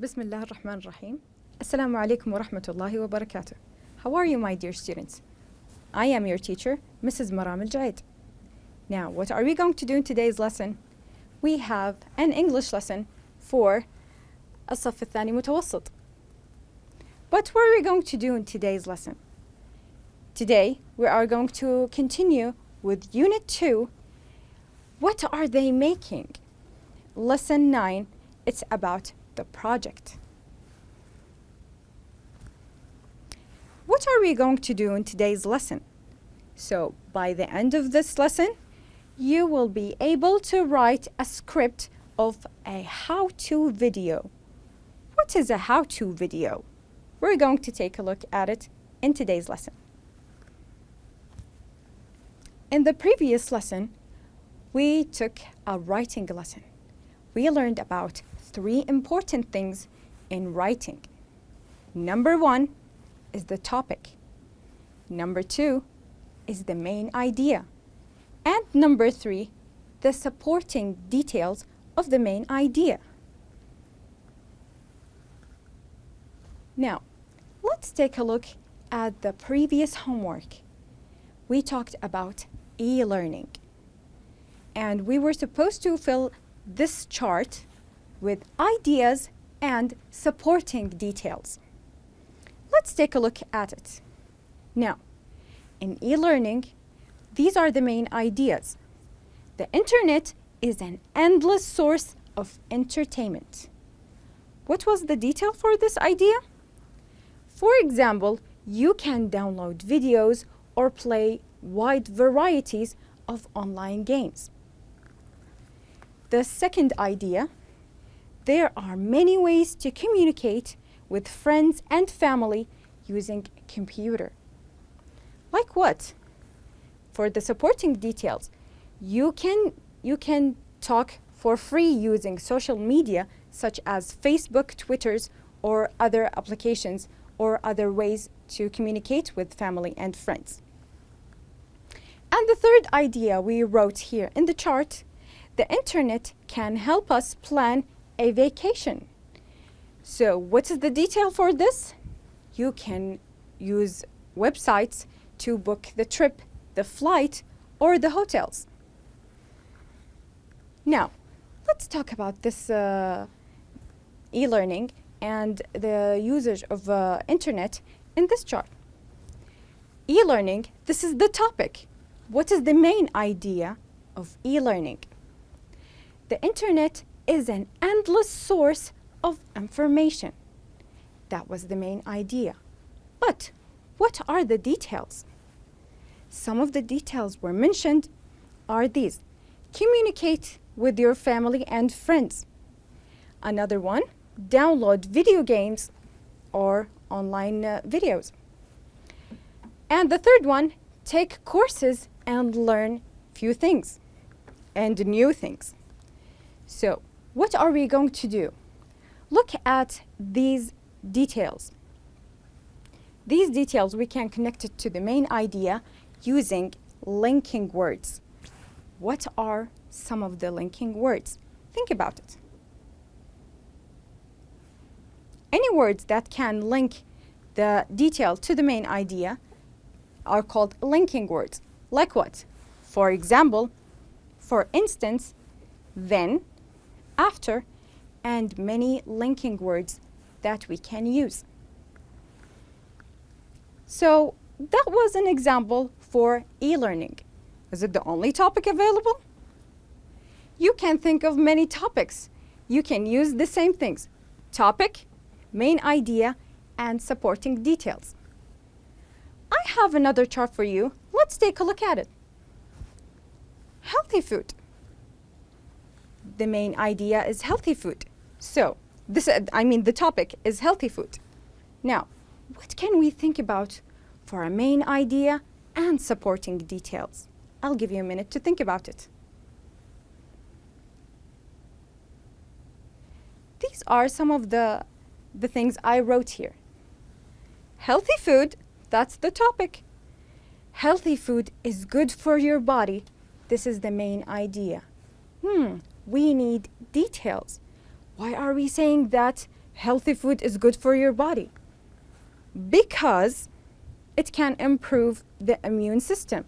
بسم الله الرحمن الرحيم. Assalamu alaikum wa rahmatullahi wa barakatuh. How are you, my dear students? I am your teacher, Mrs. Maram al-Jaid. Now, what are we going to do in today's lesson? We have an English lesson for الصف الثاني متوسط. But what are we going to do in today's lesson? Today, we are going to continue with Unit 2. What are they making? Lesson 9, it's about the project. What are we going to do in today's lesson? So, by the end of this lesson, you will be able to write a script of a how-to video. What is a how-to video? We're going to take a look at it in today's lesson. In the previous lesson, we took a writing lesson. We learned about 3 important things in writing. Number 1 is the topic. Number 2 is the main idea. And number 3, the supporting details of the main idea. Now, let's take a look at the previous homework. We talked about e-learning. And we were supposed to fill this chart with ideas and supporting details. Let's take a look at it. Now, in e-learning, these are the main ideas. The internet is an endless source of entertainment. What was the detail for this idea? For example, you can download videos or play wide varieties of online games. The second idea, there are many ways to communicate with friends and family using a computer. Like what? For the supporting details, you can talk for free using social media such as Facebook, Twitters, or other applications or other ways to communicate with family and friends. And the third idea we wrote here in the chart, the internet can help us plan a vacation. So what is the detail for this? You can use websites to book the trip, the flight, or the hotels. Now, let's talk about this e-learning and the usage of internet in this chart. E-learning, this is the topic. What is the main idea of e-learning? The internet is an endless source of information. That was the main idea. But what are the details? Some of the details were mentioned are these. Communicate with your family and friends. Another one, download video games or online videos. And the third one, take courses and learn few things and new things. So, what are we going to do? Look at these details. These details we can connect it to the main idea using linking words. What are some of the linking words? Think about it. Any words that can link the detail to the main idea are called linking words. Like what? For example, for instance, then, after, and many linking words that we can use. So that was an example for e-learning. Is it the only topic available? You can think of many topics. You can use the same things. Topic, main idea, and supporting details. I have another chart for you. Let's take a look at it. Healthy food. The main idea is healthy food. So, the topic is healthy food. Now, what can we think about for a main idea and supporting details? I'll give you a minute to think about it. These are some of the things I wrote here. Healthy food, that's the topic. Healthy food is good for your body. This is the main idea. We need details. Why are we saying that healthy food is good for your body? Because it can improve the immune system.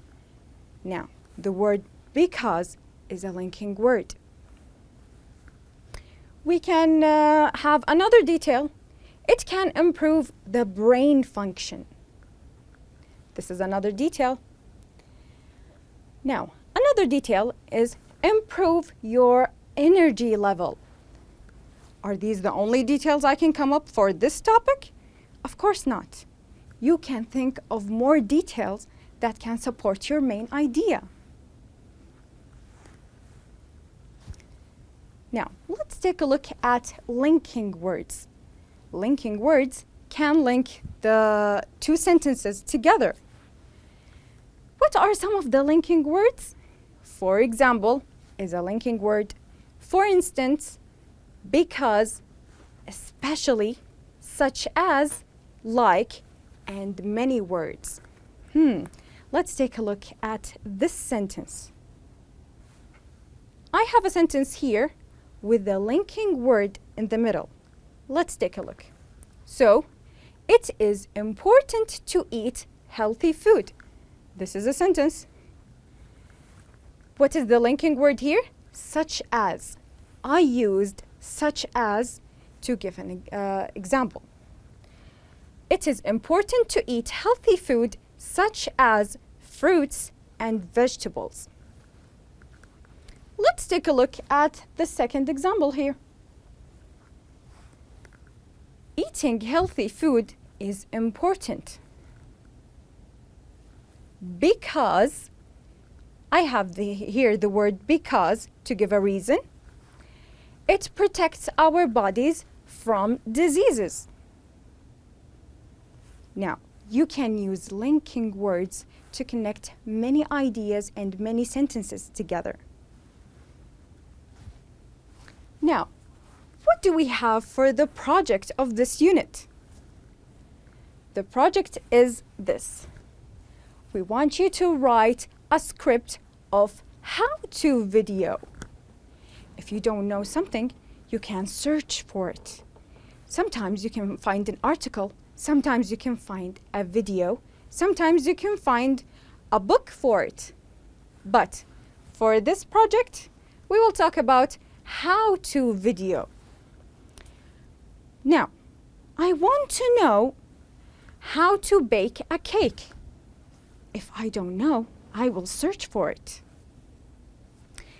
Now, the word because is a linking word. We can have another detail. It can improve the brain function. This is another detail. Now, another detail is improve your energy level. Are these the only details I can come up for this topic? Of course not. You can think of more details that can support your main idea. Now, let's take a look at linking words. Linking words can link the two sentences together. What are some of the linking words? For example, is a linking word. For instance, because, especially, such as, like, and many words. Let's take a look at this sentence. I have a sentence here with the linking word in the middle. Let's take a look. So, it is important to eat healthy food. This is a sentence. What is the linking word here? Such as. I used such as to give an example. It is important to eat healthy food such as fruits and vegetables. Let's take a look at the second example here. Eating healthy food is important because I have here the word because to give a reason. It protects our bodies from diseases. Now, you can use linking words to connect many ideas and many sentences together. Now, what do we have for the project of this unit? The project is this. We want you to write a script of how-to video. If you don't know something, you can search for it. Sometimes you can find an article, sometimes you can find a video, sometimes you can find a book for it. But for this project, we will talk about how-to video. Now, I want to know how to bake a cake. If I don't know, I will search for it.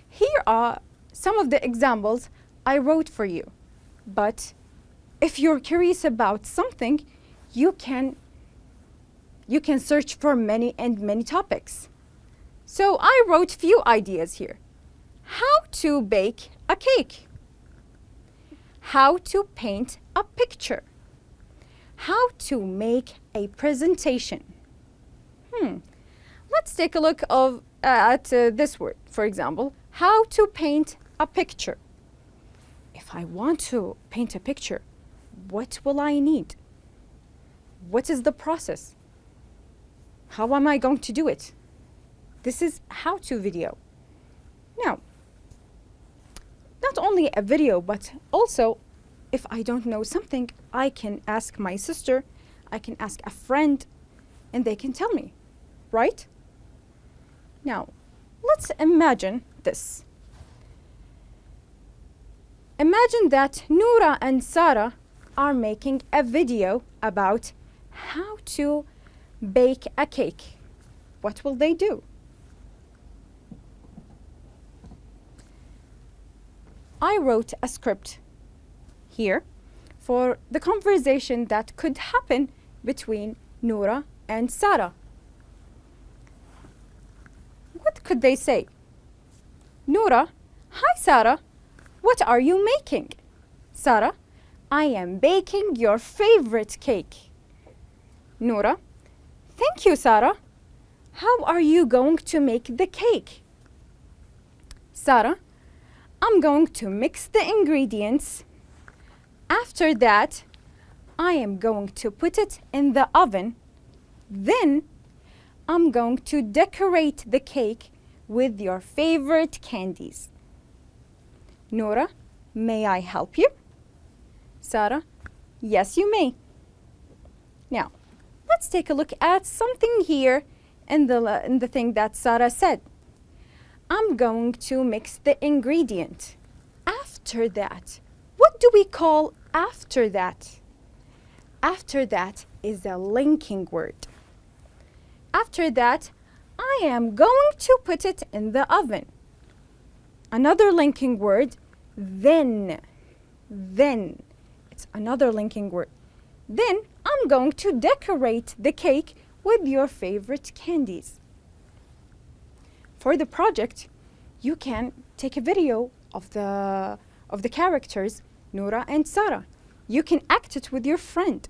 Here are some of the examples I wrote for you. But if you're curious about something, you can search for many topics. So I wrote few ideas here. How to bake a cake. How to paint a picture. How to make a presentation. Let's take a look at this word. For example, how to paint a picture. If I want to paint a picture, what will I need? What is the process? How am I going to do it? This is how-to video. Now, not only a video, but also if I don't know something, I can ask my sister, I can ask a friend, and they can tell me, right? Now, let's imagine this. Imagine that Noura and Sarah are making a video about how to bake a cake. What will they do? I wrote a script here for the conversation that could happen between Noura and Sarah. What could they say? Noura, hi Sarah, what are you making? Sarah, I am baking your favorite cake. Noura, thank you Sarah. How are you going to make the cake? Sarah, I'm going to mix the ingredients. After that, I am going to put it in the oven. Then, I'm going to decorate the cake with your favorite candies. Noura, may I help you? Sarah? Yes, you may. Now, let's take a look at something here in the thing that Sarah said. I'm going to mix the ingredient. After that, what do we call after that? After that is a linking word. After that, I am going to put it in the oven. Another linking word, then. Then. It's another linking word. Then I'm going to decorate the cake with your favorite candies. For the project, you can take a video of the characters, Noura and Sarah. You can act it with your friend.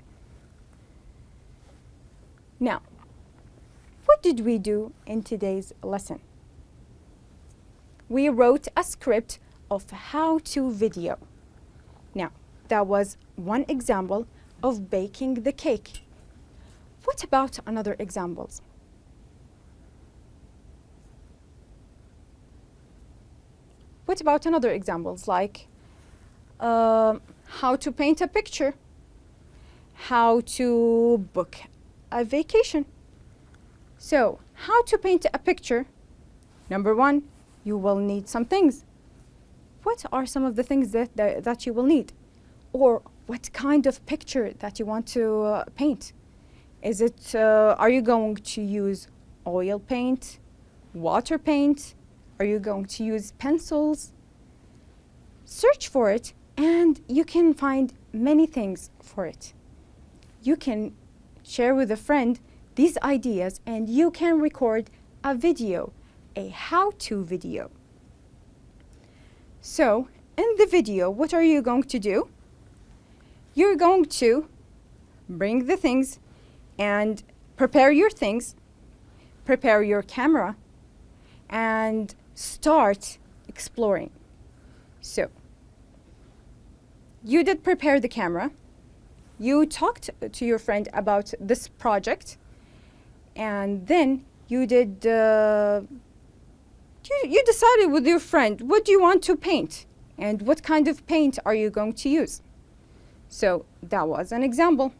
Now, what did we do in today's lesson? We wrote a script of how-to video. Now, that was one example of baking the cake. What about another examples? What about another examples like how to paint a picture, how to book a vacation? So, how to paint a picture? Number one, you will need some things. What are some of the things that you will need? Or what kind of picture that you want to paint? Is it, are you going to use oil paint, water paint? Are you going to use pencils? Search for it and you can find many things for it. You can share with a friend these ideas and you can record a video, a how-to video. So, in the video, what are you going to do? You're going to bring the things and prepare your things, prepare your camera, and start exploring. So, you did prepare the camera, you talked to your friend about this project, and then you did, you decided with your friend, what do you want to paint? And what kind of paint are you going to use? So that was an example.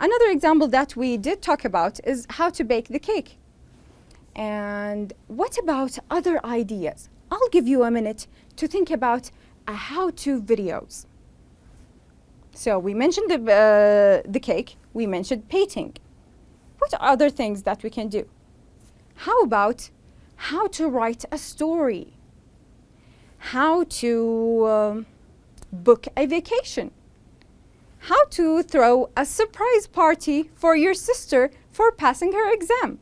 Another example that we did talk about is how to bake the cake. And what about other ideas? I'll give you a minute to think about how-to videos. So we mentioned the cake, we mentioned painting. What are other things that we can do? How about how to write a story? How to book a vacation? How to throw a surprise party for your sister for passing her exam?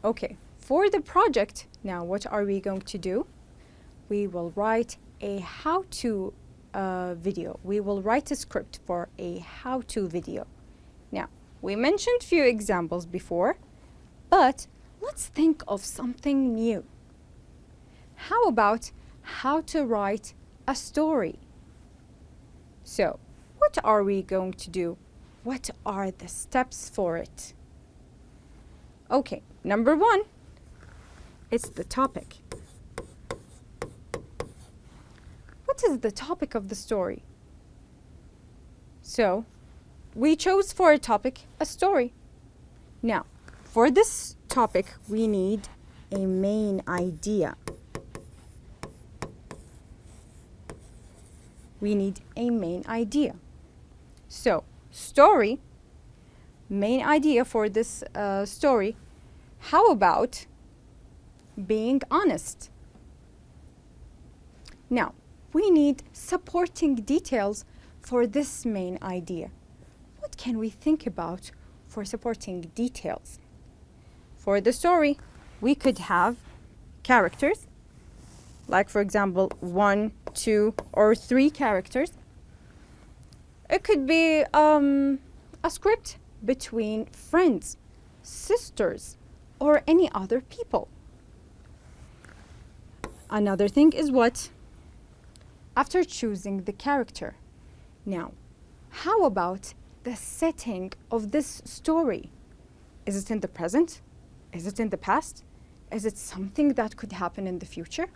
Okay, for the project, now what are we going to do? We will write a how-to video. We will write a script for a how-to video. Now, we mentioned few examples before, but let's think of something new. How about how to write a story? So, what are we going to do? What are the steps for it? Okay, number one, it's the topic. What is the topic of the story? So, we chose for a topic a story. Now, for this topic, we need a main idea. We need a main idea. So, story, main idea for this story. How about being honest? Now, we need supporting details for this main idea. What can we think about for supporting details? For the story, we could have characters, like for example, 1, 2, or 3 characters. It could be a script between friends, sisters, or any other people. Another thing is what? After choosing the character. Now, how about the setting of this story? Is it in the present? Is it in the past? Is it something that could happen in the future?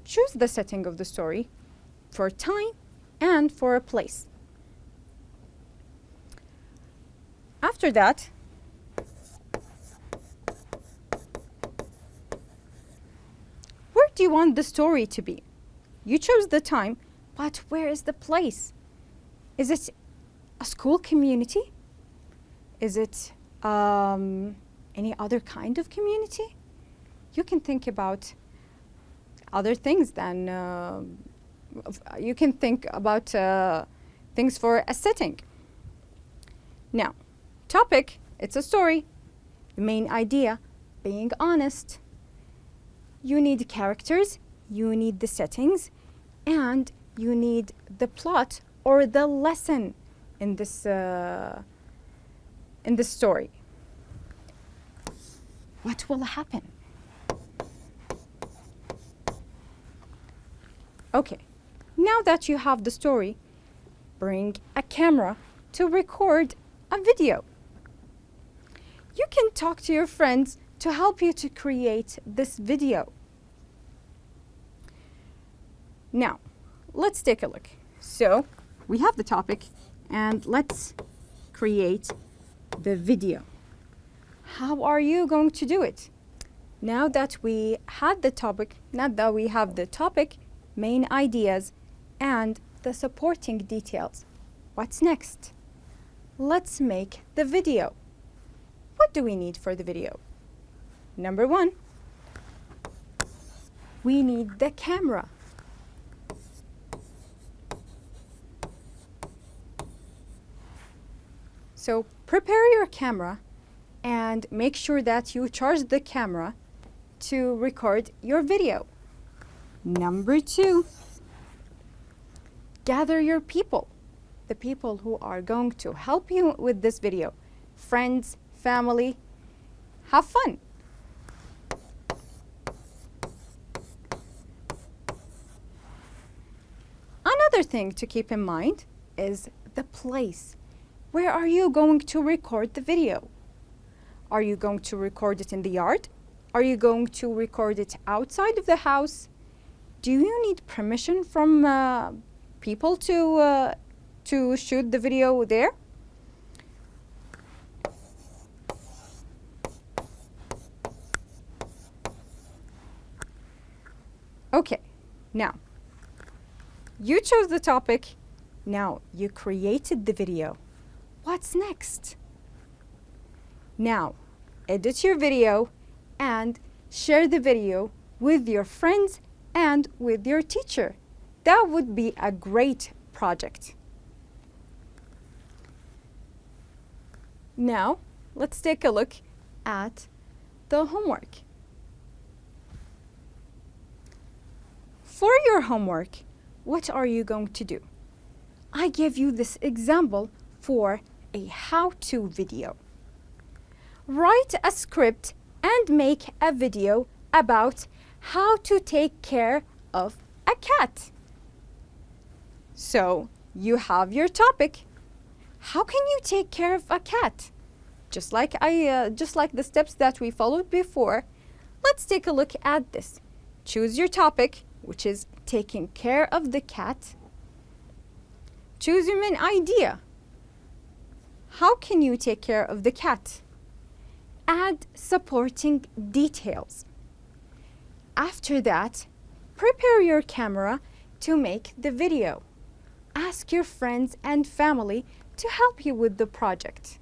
Choose the setting of the story for time and for a place. After that, where do you want the story to be? You chose the time, but where is the place? Is it a school community? Is it any other kind of community? You can think about other things than, you can think about things for a setting. Now, topic, it's a story. The main idea, being honest. You need characters, you need the settings, and you need the plot or the lesson in this story. What will happen? Okay, now that you have the story, bring a camera to record a video. You can talk to your friends to help you to create this video. Now, let's take a look. So, we have the topic, and let's create the video. How are you going to do it? Now that we have the topic, main ideas, and the supporting details, what's next? Let's make the video. What do we need for the video? Number one, we need the camera. So prepare your camera and make sure that you charge the camera to record your video. Number two, gather your people, the people who are going to help you with this video. Friends, family, have fun. Another thing to keep in mind is the place. Where are you going to record the video? Are you going to record it in the yard? Are you going to record it outside of the house? Do you need permission from people to shoot the video there? Okay, now, you chose the topic. Now, you created the video. What's next? Now, edit your video and share the video with your friends and with your teacher. That would be a great project. Now, let's take a look at the homework. For your homework, what are you going to do? I gave you this example for a how-to video. Write a script and make a video about how to take care of a cat. So, you have your topic. How can you take care of a cat? Just like the steps that we followed before, let's take a look at this. Choose your topic, which is taking care of the cat. Choose your main idea. How can you take care of the cat? Add supporting details. After that, prepare your camera to make the video. Ask your friends and family to help you with the project.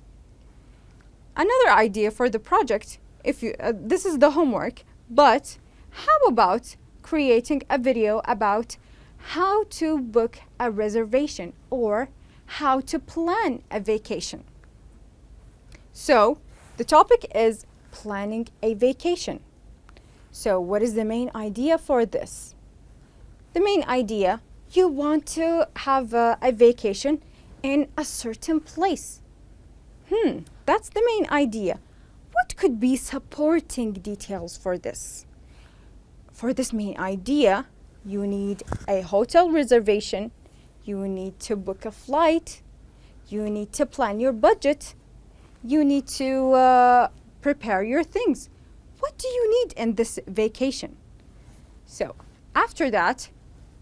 Another idea for the project, this is the homework, but how about creating a video about how to book a reservation or how to plan a vacation? So, the topic is planning a vacation. So, what is the main idea for this? The main idea, you want to have a vacation in a certain place. That's the main idea. What could be supporting details for this? For this main idea, you need a hotel reservation, you need to book a flight, you need to plan your budget, you need to prepare your things. What do you need in this vacation? So, after that,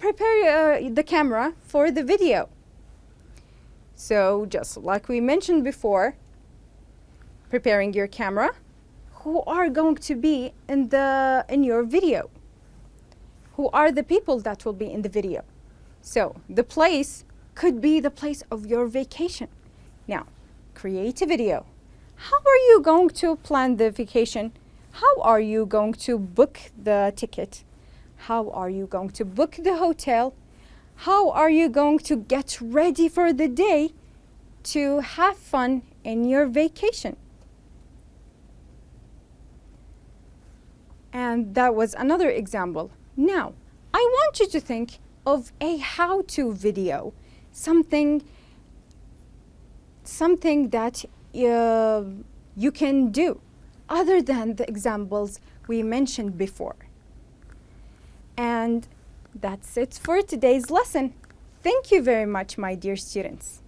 prepare the camera for the video. So just like we mentioned before, preparing your camera, who are going to be in your video? Who are the people that will be in the video? So the place could be the place of your vacation. Now, create a video. How are you going to plan the vacation? How are you going to book the ticket? How are you going to book the hotel? How are you going to get ready for the day to have fun in your vacation? And that was another example. Now, I want you to think of a how-to video, something that you can do other than the examples we mentioned before. And that's it for today's lesson. Thank you very much, my dear students.